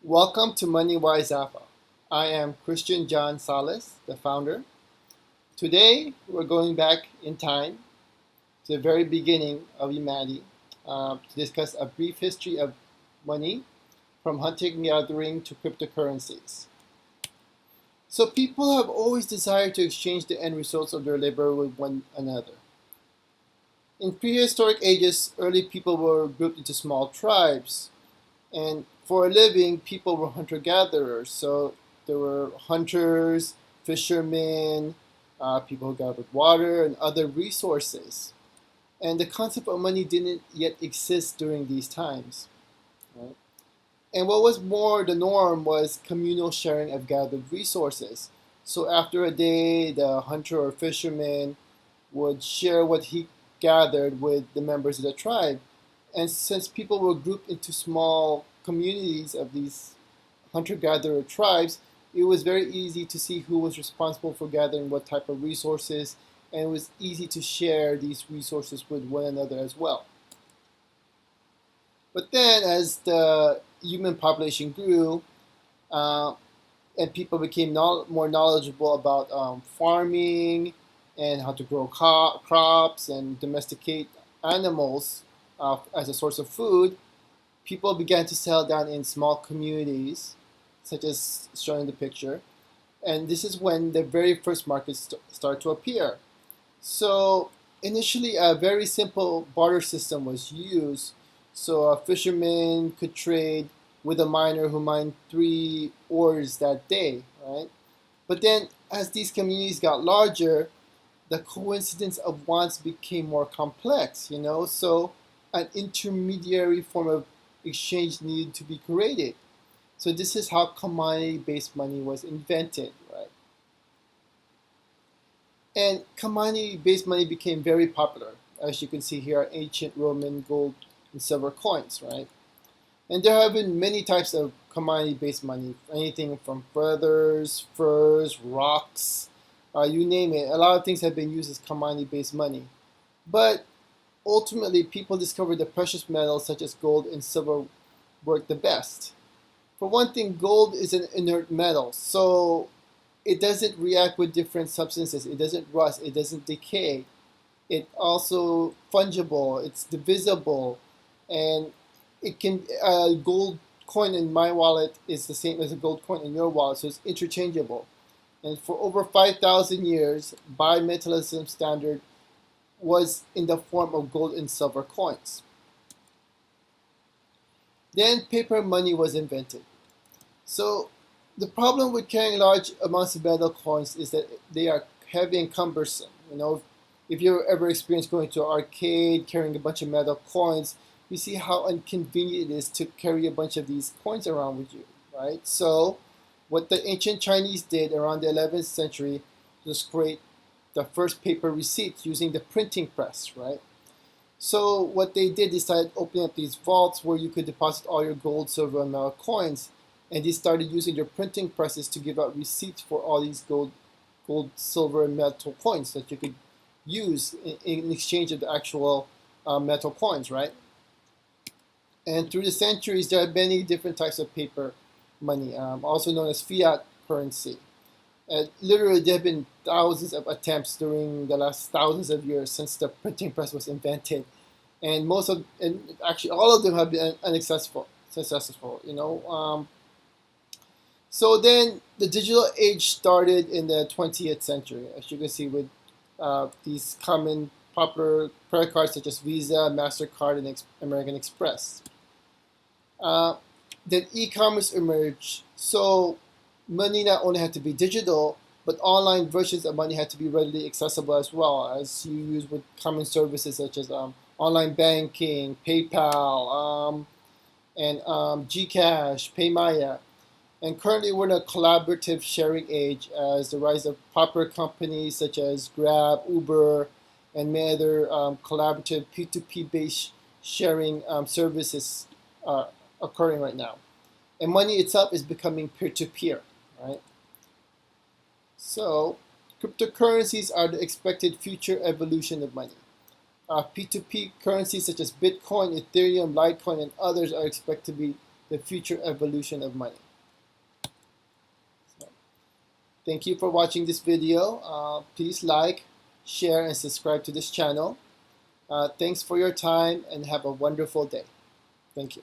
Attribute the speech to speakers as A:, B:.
A: Welcome to MoneyWise Alpha. I am Christian John Salas, the founder. Today, we're going back in time to the very beginning of humanity to discuss a brief history of money from hunting-gathering to cryptocurrencies. So people have always desired to exchange the end results of their labor with one another. In prehistoric ages, early people were grouped into small tribes, and for a living, people were hunter-gatherers. So there were hunters, fishermen, people who gathered water and other resources. And the concept of money didn't yet exist during these times. Right? And what was more the norm was communal sharing of gathered resources. So after a day, the hunter or fisherman would share what he gathered with the members of the tribe. And since people were grouped into small communities of these hunter-gatherer tribes, it was very easy to see who was responsible for gathering what type of resources, and it was easy to share these resources with one another as well. But then as the human population grew, and people became more knowledgeable about farming and how to grow crops and domesticate animals as a source of food, people began to settle down in small communities, such as shown in the picture. And this is when the very first markets start to appear. So initially, a very simple barter system was used. So a fisherman could trade with a miner who mined 3 ores that day, right? But then, as these communities got larger, the coincidence of wants became more complex, So an intermediary form of exchange needed to be created. So this is how commodity-based money was invented, right? And commodity-based money became very popular. As you can see here, are ancient Roman gold and silver coins, right? And there have been many types of commodity-based money, anything from feathers, furs, rocks, you name it. A lot of things have been used as commodity-based money. But ultimately, people discovered the precious metals such as gold and silver work the best. For one thing, gold is an inert metal, so it doesn't react with different substances. It doesn't rust. It doesn't decay. It's also fungible. It's divisible, and it can. A gold coin in my wallet is the same as a gold coin in your wallet, so it's interchangeable. And for over 5,000 years, bimetallism standard was in the form of gold and silver coins. Then paper money was invented. So the problem with carrying large amounts of metal coins is that they are heavy and cumbersome. If you ever experienced going to an arcade carrying a bunch of metal coins, you see how inconvenient it is to carry a bunch of these coins around with you, right? So what the ancient Chinese did around the 11th century was create the first paper receipts using the printing press, right? So what they did, they started opening up these vaults where you could deposit all your gold, silver, and metal coins, and they started using their printing presses to give out receipts for all these gold, silver, and metal coins that you could use in exchange of the actual metal coins, right? And through the centuries, there are many different types of paper money, also known as fiat currency. Literally, there have been thousands of attempts during the last thousands of years since the printing press was invented, and actually all of them have been unsuccessful. So then the digital age started in the 20th century, as you can see with these common popular credit cards such as Visa, MasterCard, and American Express. Then e-commerce emerged. So money not only had to be digital, but online versions of money had to be readily accessible as well, as you use with common services such as online banking, PayPal, and Gcash, Paymaya. And currently we're in a collaborative sharing age as the rise of popular companies such as Grab, Uber, and many other collaborative P2P based sharing services are occurring right now. And money itself is becoming peer-to-peer, right? So Cryptocurrencies are the expected future evolution of money. P2P currencies such as Bitcoin, Ethereum, Litecoin, and others are expected to be the future evolution of money. So, thank you for watching this video. Please like, share, and subscribe to this channel. Thanks for your time and have a wonderful day. Thank you.